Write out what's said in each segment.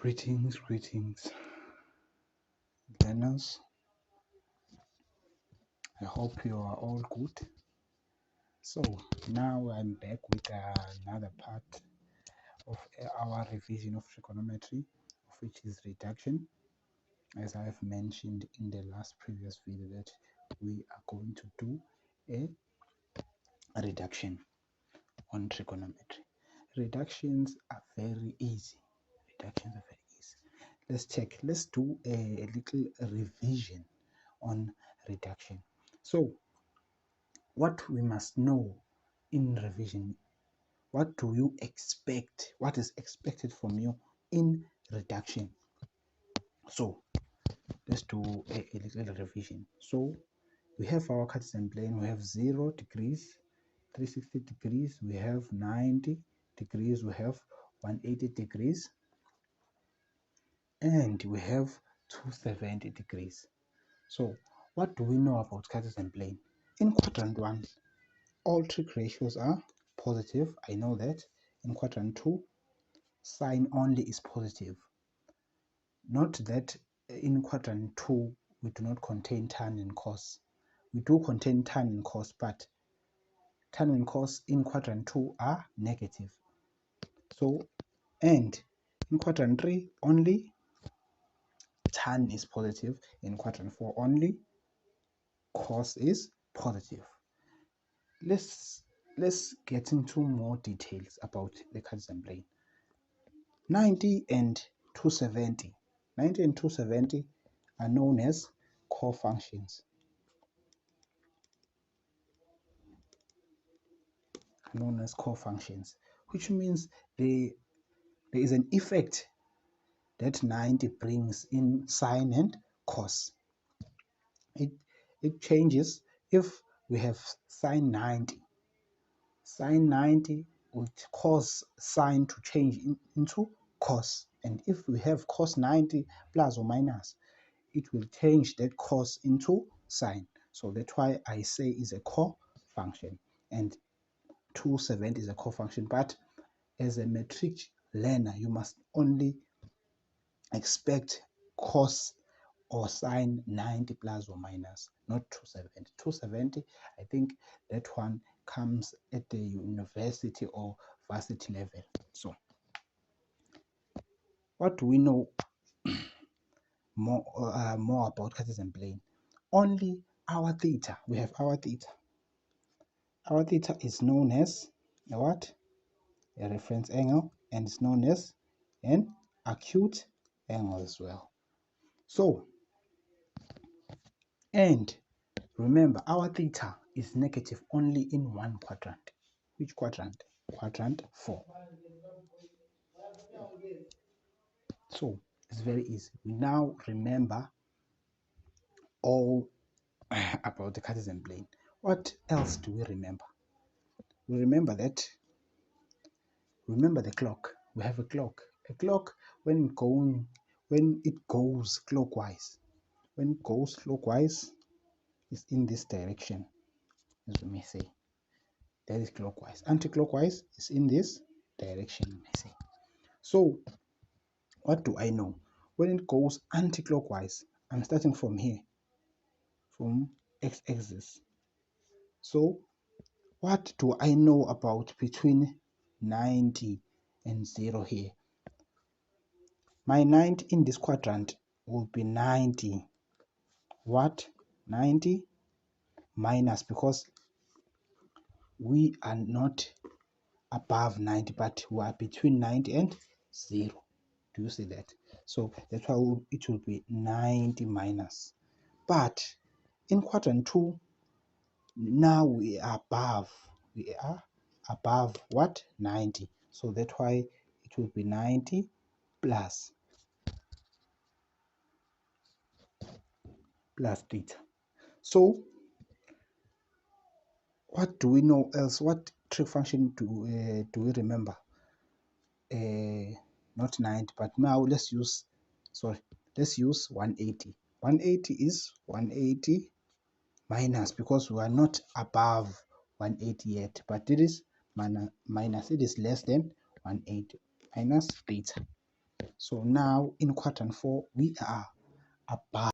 Greetings, learners. I hope you are all good. So now I'm back with another part of our revision of trigonometry, of which is reduction. As I have mentioned in the last previous video, that we are going to do a reduction on trigonometry. Reductions are very easy. Let's check. Let's do a little revision on reduction. So what we must know in revision, what do you expect, what is expected from you in reduction? So let's do a little revision. So we have our Cartesian plane. We have 0 degrees, 360 degrees, we have 90 degrees, we have 180 degrees, and we have 270 degrees. So what do we know about Cartesian plane? In quadrant 1, all trig ratios are positive. I know that. In quadrant 2, sine only is positive. Note that in quadrant 2, we do not contain tan and cos. We do contain tan and cos, but tan and cos in quadrant 2 are negative. So, and in quadrant 3, only tan is positive. In quadrant 4, only cos is positive. Let's get into more details about the Cartesian plane. 90 and 270. 90 and 270 are known as cofunctions. Which means there is an effect that 90 brings in sine and cos. It changes if we have sine 90. Sine 90 would cause sine to change into cos, and if we have cos 90 plus or minus, it will change that cos into sine. So that's why I say is a cofunction, and 270 is a cofunction. But as a metric learner, you must only expect cos or sine 90 plus or minus, not 270. 270, I think that one comes at the university or varsity level. So what do we know more about Cartesian plane? Only our theta. We have our theta. Our theta is known as a what? A reference angle, and it's known as an acute angle as well. So, and remember, our theta is negative only in one quadrant. Which quadrant? Quadrant 4. So it's very easy. We now remember all about the Cartesian plane. What else do we remember? We remember that. Remember the clock. We have a clock. A clock, when it goes clockwise. When it goes clockwise, it's in this direction. As we may say, that is clockwise. Anti-clockwise is in this direction, we may say. So what do I know? When it goes anti-clockwise, I'm starting from here, from x-axis. So what do I know about between 90 and 0 here? My 90 in this quadrant will be 90. What? 90 minus, because we are not above 90, but we are between 90 and 0. Do you see that? So that's why it will be 90 minus. But in quadrant 2, now we are above what? 90. So that's why it will be 90 plus theta. So what do we know else? What trig function do we remember? Not 90, but now let's use 180. 180 is 180 minus, because we are not above 180 yet, but it is minus, it is less than 180, minus theta. So now in quadrant 4, we are above.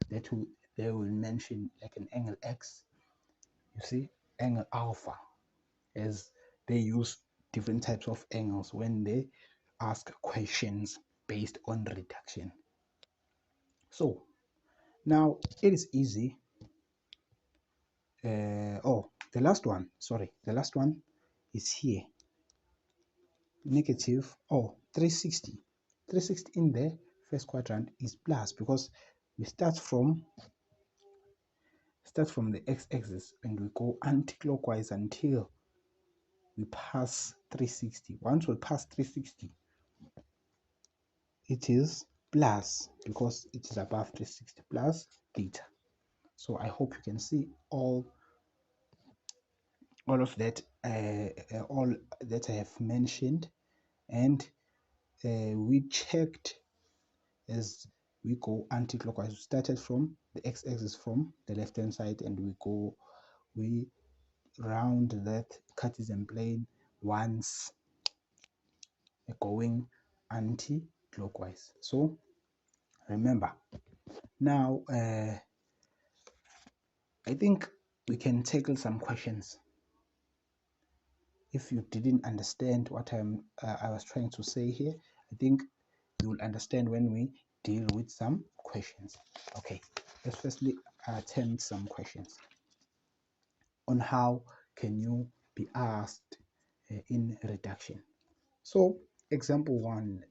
That will, they will mention like an angle x, you see, angle alpha, as they use different types of angles when they ask questions based on reduction. So now it is easy. The last one, sorry, the last one is here. Negative, 360. 360 in the first quadrant is plus, because we start from the x-axis and we go anti-clockwise until we pass 360. Once we pass 360, it is plus because it is above 360, plus theta. So I hope you can see all of that, all that I have mentioned, and we checked as we go anti-clockwise. We started from the x-axis from the left hand side, and we round that Cartesian plane once going anti-clockwise. So remember, now I think we can tackle some questions. If you didn't understand what I was trying to say here, I think you will understand when we deal with some questions. Okay, let's firstly attempt some questions on how can you be asked in reduction. So example 1,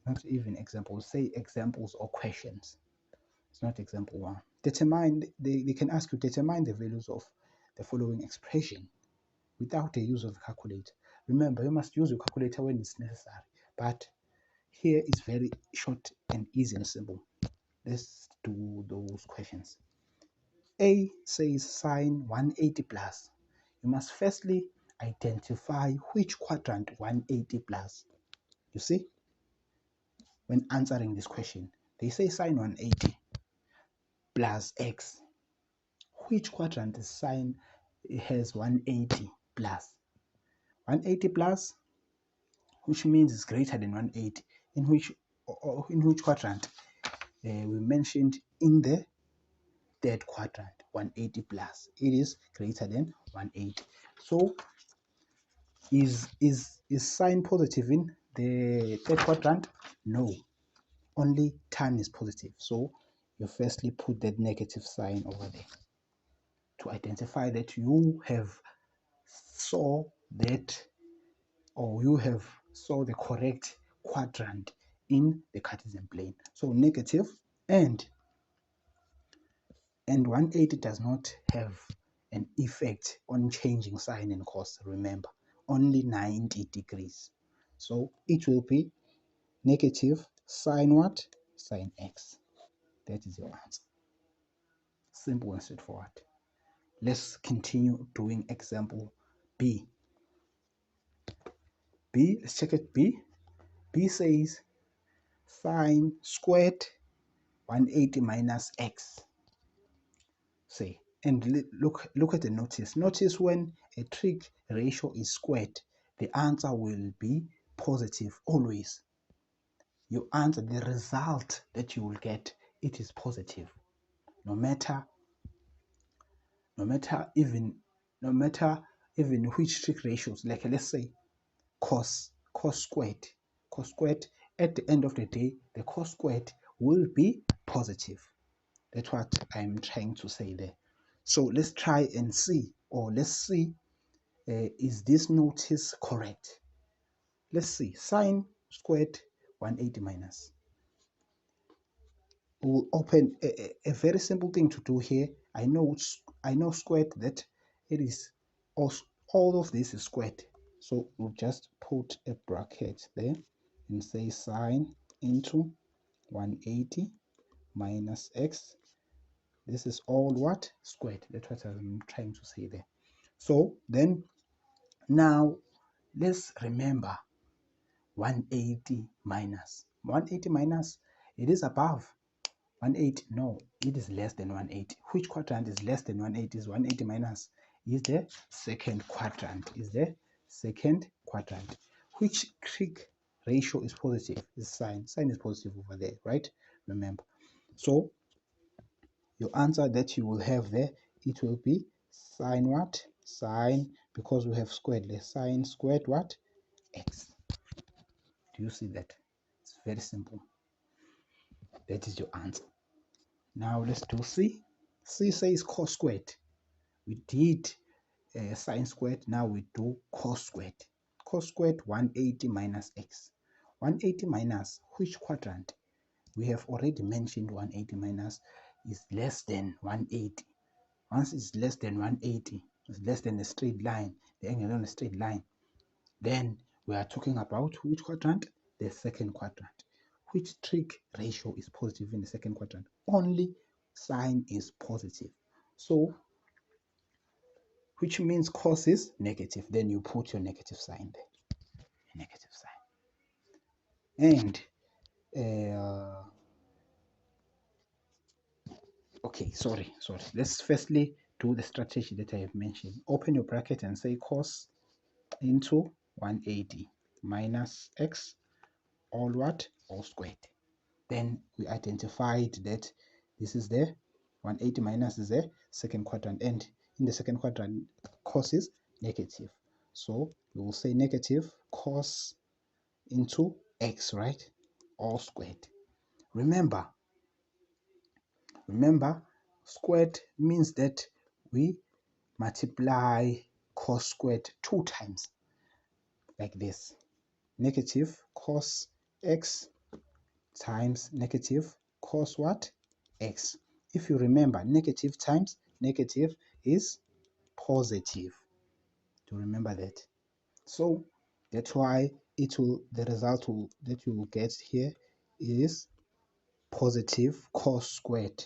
not even examples, say examples or questions. It's not example 1. Determine, they can ask you, determine the values of the following expression without the use of the calculator. Remember, you must use your calculator when it's necessary, but here is very short and easy and simple. Let's do those questions. A says sine 180 plus. You must firstly identify which quadrant 180 plus. You see, when answering this question, they say sine 180 plus x. Which quadrant is sine has 180 plus? 180 plus, which means it's greater than 180. In which quadrant? We mentioned in the third quadrant, 180 plus. It is greater than 180. So is sine positive in the third quadrant? No, only tan is positive. So you firstly put that negative sign over there to identify that you have saw that, or you have saw the correct quadrant in the Cartesian plane. So negative, and 180 does not have an effect on changing sine and cos. Remember, only 90 degrees. So it will be negative sine what? Sine x. That is your answer. Simple and straightforward. Let's continue doing example B. Let's check it. B says sine squared 180 minus x. Say, and look at the notice. Notice when a trig ratio is squared, the answer will be positive always. Your answer, the result that you will get, it is positive, no matter even which trig ratios. Like let's say cos squared, at the end of the day, the cos squared will be positive. That's what I'm trying to say there. So let's try and see, or let's see, is this notice correct? Let's see, sine squared 180 minus we'll open a very simple thing to do here. I know squared that it is all of this is squared, so we'll just put a bracket there and say sine into 180 minus x. This is all what? Squared. That's what I'm trying to say there. So then now let's remember 180 minus 180 minus, it is above 180. No, it is less than 180. Which quadrant is less than 180? Is 180 minus is the second quadrant. Is the second quadrant. Which trig ratio is positive? Is sine. Sine is positive over there, right? Remember. So your answer that you will have there, it will be sine what? Sine, because we have squared there. Sine squared what? X. Do you see that? It's very simple. That is your answer. Now let's do C. C says cos squared. We did sine squared. Now we do cos squared. Cos squared 180 minus x. 180 minus which quadrant? We have already mentioned 180 minus is less than 180. Once it's less than 180, it's less than a straight line, the angle on a straight line, then we are talking about which quadrant? The second quadrant. Which trig ratio is positive in the second quadrant? Only sine is positive. So, which means cos is negative. Then you put your negative sign there. Negative sign. And, okay, sorry. Let's firstly do the strategy that I have mentioned. Open your bracket and say cos into 180 minus x, all what? All squared. Then we identified that this is the 180 minus is the second quadrant, and in the second quadrant cos is negative, so we will say negative cos into x, right? All squared. Remember squared means that we multiply cos squared 2 times, like this. Negative cos x times negative cos what? X. If you remember, negative times negative is positive. To remember that. So that's why the result that you will get here is positive cos squared.